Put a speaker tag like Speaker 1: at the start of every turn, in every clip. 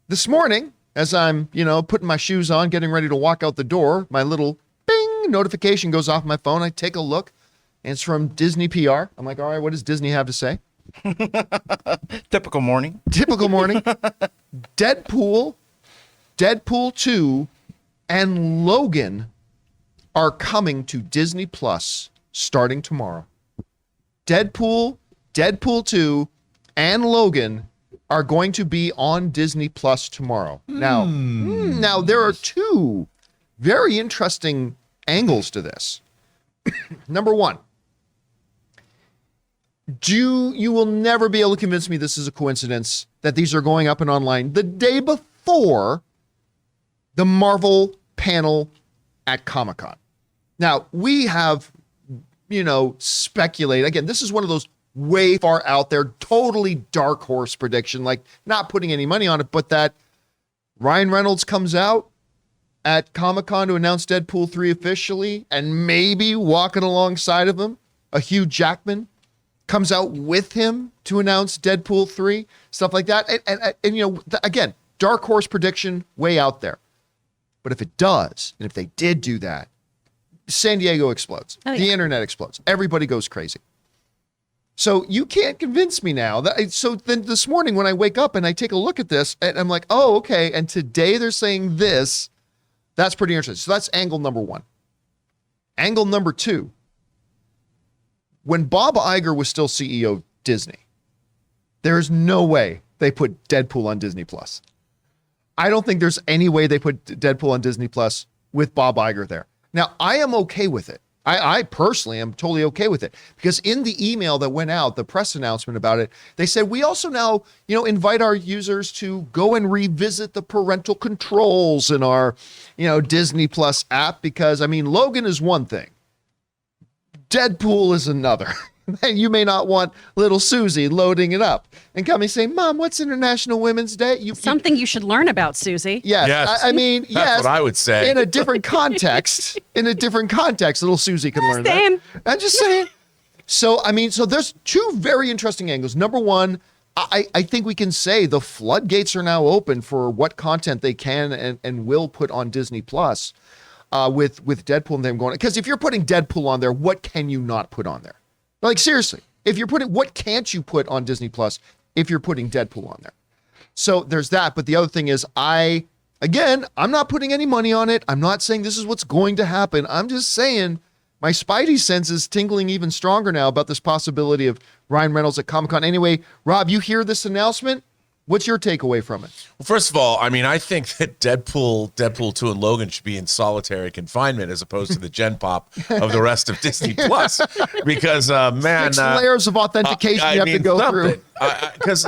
Speaker 1: this morning, as I'm, putting my shoes on, getting ready to walk out the door, my little bing notification goes off my phone. I take a look, and it's from Disney PR. I'm like, all right, what does Disney have to say?
Speaker 2: Typical morning.
Speaker 1: Typical morning. Deadpool 2, and Logan are coming to Disney Plus starting tomorrow. Deadpool 2, and Logan are going to be on Disney Plus tomorrow. Now there are two very interesting angles to this. Number one, you will never be able to convince me this is a coincidence that these are going up and online the day before the Marvel panel at Comic-Con. Now, we have, speculated. Again, this is one of those way far out there, totally dark horse prediction, like not putting any money on it, but that Ryan Reynolds comes out at Comic-Con to announce Deadpool 3 officially, and maybe walking alongside of him, a Hugh Jackman comes out with him to announce Deadpool 3, stuff like that. And again, dark horse prediction way out there. But if it does, and if they did do that, San Diego explodes. Oh, yeah. The internet explodes. Everybody goes crazy. So you can't convince me now. So then this morning when I wake up and I take a look at this, and I'm like, oh, okay. And today they're saying this. That's pretty interesting. So that's angle number one. Angle number two. When Bob Iger was still CEO of Disney, there's no way they put Deadpool on Disney Plus. I don't think there's any way they put Deadpool on Disney Plus with Bob Iger there. Now, I am okay with it. I personally am totally okay with it, because in the email that went out, the press announcement about it, they said, we also now, invite our users to go and revisit the parental controls in our, Disney Plus app, because, Logan is one thing. Deadpool is another. And you may not want little Susie loading it up and coming saying, Mom, what's International Women's Day?
Speaker 3: Something you should learn about, Susie.
Speaker 1: Yes.
Speaker 4: Yes. That's what I would say.
Speaker 1: In a different context, little Susie can learn that. I'm just saying. So there's two very interesting angles. Number one, I think we can say the floodgates are now open for what content they can and will put on Disney Plus with Deadpool and them going. Because if you're putting Deadpool on there, what can you not put on there? Like, seriously, what can't you put on Disney Plus if you're putting Deadpool on there? So there's that. But the other thing is, I'm not putting any money on it. I'm not saying this is what's going to happen. I'm just saying my spidey sense is tingling even stronger now about this possibility of Ryan Reynolds at Comic-Con. Anyway, Rob, you hear this announcement? What's your takeaway from it?
Speaker 4: Well, first of all, I think that Deadpool 2 and Logan should be in solitary confinement as opposed to the Gen Pop of the rest of Disney Plus. Because, man.
Speaker 1: 6 layers of authentication you have to go through.
Speaker 4: Because,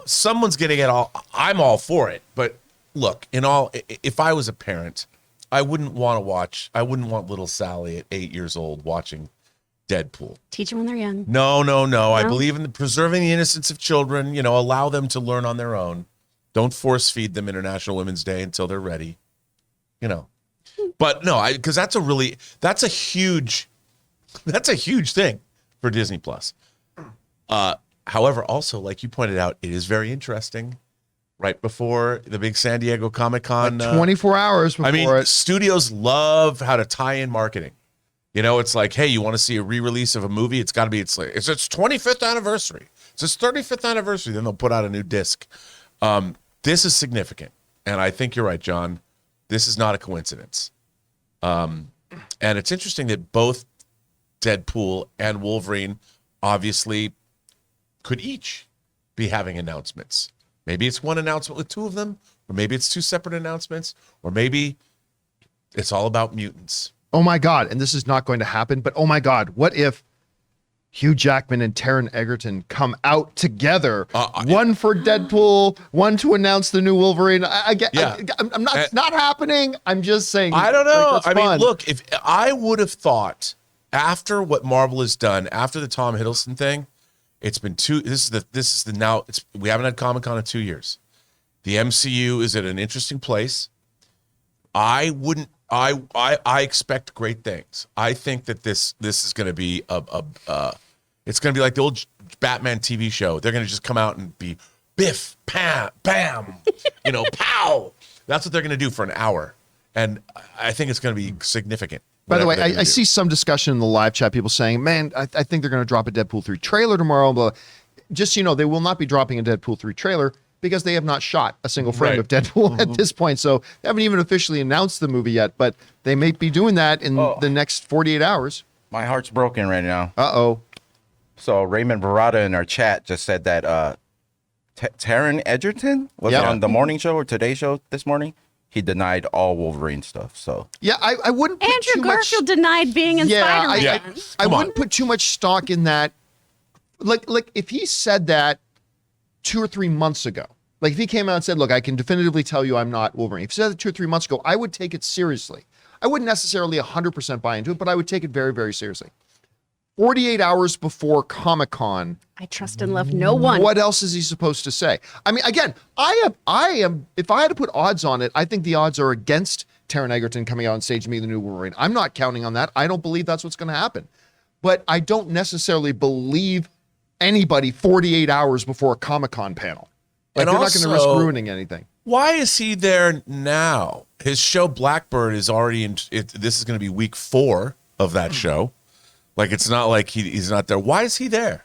Speaker 4: someone's getting it all. I'm all for it. But look, if I was a parent, I wouldn't want little Sally at 8 years old watching Deadpool.
Speaker 3: Teach them when they're young.
Speaker 4: No. I believe in preserving the innocence of children. Allow them to learn on their own. Don't force feed them International Women's Day until they're ready. But no, because that's a huge thing for Disney Plus. However, also, like you pointed out, it is very interesting. Right before the big San Diego Comic-Con,
Speaker 1: 24 hours before it.
Speaker 4: Studios love how to tie in marketing. It's like, hey, you want to see a re-release of a movie? It's got to be, it's its 25th anniversary. It's its 35th anniversary. Then they'll put out a new disc. This is significant. And I think you're right, John. This is not a coincidence. And it's interesting that both Deadpool and Wolverine obviously could each be having announcements. Maybe it's one announcement with two of them, or maybe it's two separate announcements, or maybe it's all about mutants.
Speaker 1: Oh my God, and this is not going to happen, but oh my God, what if Hugh Jackman and Taron Egerton come out together? One for Deadpool, one to announce the new Wolverine. I'm not, it's not happening. I'm just saying.
Speaker 4: I don't know. Look, if I would have thought after what Marvel has done, after the Tom Hiddleston thing, it's been we haven't had Comic-Con in 2 years. The MCU is at an interesting place. I expect great things. I think that this is going to be it's going to be like the old Batman TV show. They're going to just come out and be biff, pam, bam, pow. That's what they're going to do for an hour. And I think it's going to be significant.
Speaker 1: By the way,
Speaker 4: whatever they're
Speaker 1: I
Speaker 4: gonna do.
Speaker 1: see some discussion in the live chat, people saying, man, I think they're going to drop a Deadpool 3 trailer tomorrow. But just so you know, they will not be dropping a Deadpool 3 trailer because they have not shot a single frame
Speaker 4: Right.
Speaker 1: of Deadpool at this point. So they haven't even officially announced the movie yet, but they may be doing that in the next 48 hours.
Speaker 2: My heart's broken right now.
Speaker 1: Uh-oh.
Speaker 2: So Raymond Barada in our chat just said that Taron Egerton was
Speaker 1: Yep.
Speaker 2: on the morning show or Today Show this morning. He denied all Wolverine stuff. So
Speaker 1: Yeah, I wouldn't put
Speaker 3: Andrew
Speaker 1: too
Speaker 3: Garfield
Speaker 1: much...
Speaker 3: denied being in Spider-Man.
Speaker 4: Yeah.
Speaker 1: I
Speaker 4: Come on.
Speaker 1: wouldn't put too much stock in that. Like if he said that 2 or 3 months ago, like if he came out and said, look, I can definitively tell you I'm not Wolverine. If he said that 2 or 3 months ago, I would take it seriously. I wouldn't necessarily 100% buy into it, but I would take it very, very seriously. 48 hours before Comic-Con,
Speaker 3: I trust and love no one.
Speaker 1: what else is he supposed to say? I mean, again, I am, if I had to put odds on it, I think the odds are against Taron Egerton coming out on stage and being the new Wolverine. I'm not counting on that. I don't believe that's what's going to happen. But I don't necessarily believe anybody 48 hours before a Comic-Con panel. Like,
Speaker 4: And
Speaker 1: they're not going to risk
Speaker 4: also-
Speaker 1: ruining anything.
Speaker 4: Why is he there now? His show Blackbird is already in. This is going to be week 4 of that show. Like, it's not like he's not there. Why is he there?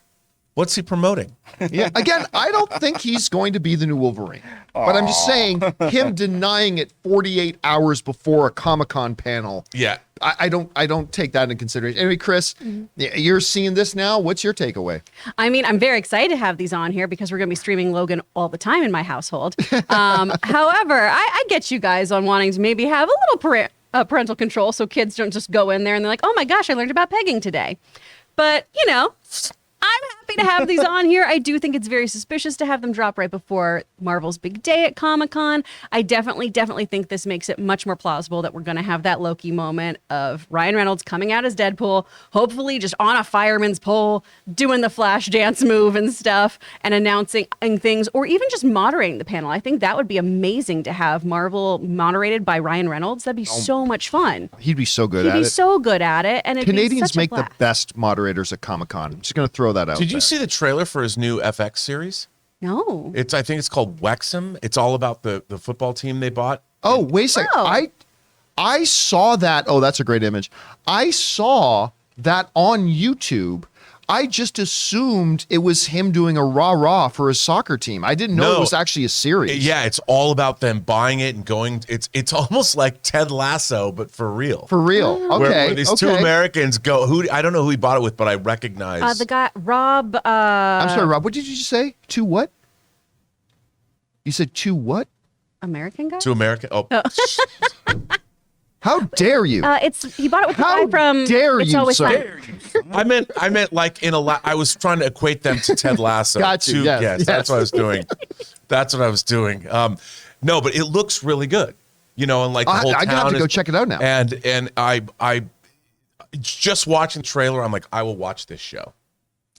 Speaker 4: What's he promoting?
Speaker 1: Yeah. Again, I don't think he's going to be the new Wolverine. But I'm just saying, him denying it 48 hours before a Comic-Con panel,
Speaker 4: Yeah.
Speaker 1: I don't take that into consideration. Anyway, Chris, you're seeing this now. What's your takeaway?
Speaker 3: I mean, I'm very excited to have these on here because we're going to be streaming Logan all the time in my household. However, I get you guys on wanting to maybe have a little parental control so kids don't just go in there and they're like, oh my gosh, I learned about pegging today. But, I'm happy to have these on here. I do think it's very suspicious to have them drop right before Marvel's big day at Comic-Con. I definitely think this makes it much more plausible that we're going to have that Loki moment of Ryan Reynolds coming out as Deadpool, hopefully just on a fireman's pole, doing the flash dance move and stuff, and announcing things, or even just moderating the panel. I think that would be amazing to have Marvel moderated by Ryan Reynolds. That'd be so much fun.
Speaker 1: He'd be so good
Speaker 3: He'd
Speaker 1: at
Speaker 3: be
Speaker 1: it.
Speaker 3: so good at it. And it'd be
Speaker 1: Canadians
Speaker 3: such a
Speaker 1: make the
Speaker 3: blast.
Speaker 1: best moderators at Comic-Con. I'm just going to throw that out
Speaker 4: Did you
Speaker 1: there.
Speaker 4: see the trailer for his new FX series?
Speaker 3: No.
Speaker 4: I think it's called Wexham. It's all about the football team they bought.
Speaker 1: Oh, wait a second.
Speaker 3: Oh.
Speaker 1: I saw that. Oh, that's a great image. I saw that on YouTube. I just assumed it was him doing a rah-rah for his soccer team. I didn't know it
Speaker 4: No.
Speaker 1: was actually a series.
Speaker 4: Yeah, it's all about them buying it and going. It's almost like Ted Lasso, but for real.
Speaker 1: For real. Okay.
Speaker 4: Where these two
Speaker 1: okay.
Speaker 4: Americans go. I don't know who he bought it with, but I recognize.
Speaker 3: The guy, Rob.
Speaker 1: I'm sorry, Rob. What did you just say? Two what? You said two what?
Speaker 3: American guy?
Speaker 4: to America. Oh,
Speaker 1: How dare you?
Speaker 3: He bought it with the
Speaker 1: How
Speaker 3: guy from
Speaker 1: dare
Speaker 3: It's
Speaker 1: you,
Speaker 3: Always
Speaker 1: sir.
Speaker 3: Sunny.
Speaker 4: I meant like I was trying to equate them to Ted Lasso.
Speaker 1: Got you, yes,
Speaker 4: That's what I was doing. That's what I was doing. No, but it looks really good. And like the whole
Speaker 1: I'm
Speaker 4: town
Speaker 1: gonna have to
Speaker 4: is-
Speaker 1: go check it out now.
Speaker 4: And I just watching the trailer, I'm like, I will watch this show.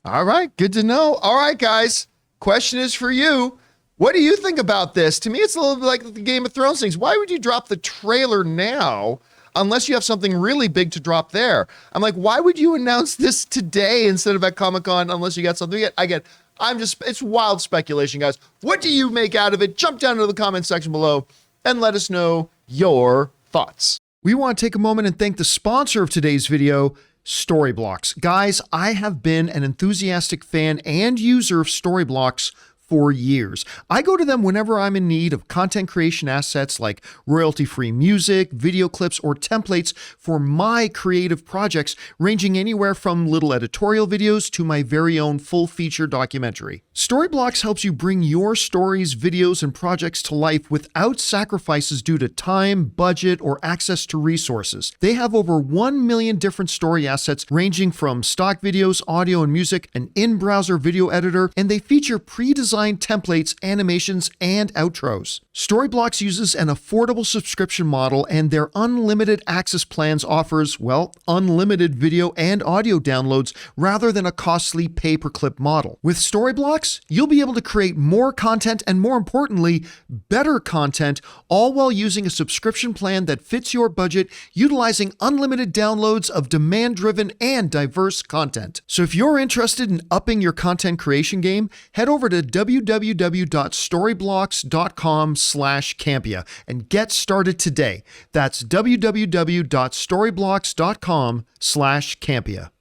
Speaker 1: All right, good to know. All right, guys. Question is for you. What do you think about this? To me, it's a little bit like the Game of Thrones things. Why would you drop the trailer now unless you have something really big to drop there? I'm like, why would you announce this today instead of at Comic-Con unless you got something yet? Again, it's wild speculation, guys. What do you make out of it? Jump down into the comment section below and let us know your thoughts. We want to take a moment and thank the sponsor of today's video, Storyblocks. Guys, I have been an enthusiastic fan and user of Storyblocks for years. I go to them whenever I'm in need of content creation assets like royalty-free music, video clips, or templates for my creative projects, ranging anywhere from little editorial videos to my very own full-feature documentary. Storyblocks helps you bring your stories, videos, and projects to life without sacrifices due to time, budget, or access to resources. They have over 1 million different story assets ranging from stock videos, audio and music, an in-browser video editor, and they feature pre-designed templates, animations, and outros. Storyblocks uses an affordable subscription model, and their unlimited access plans offers, well, unlimited video and audio downloads rather than a costly pay-per-clip model. With Storyblocks, you'll be able to create more content and, more importantly, better content, all while using a subscription plan that fits your budget, utilizing unlimited downloads of demand-driven and diverse content. So if you're interested in upping your content creation game, head over to www.storyblocks.com/Campea and get started today. That's www.storyblocks.com/Campea.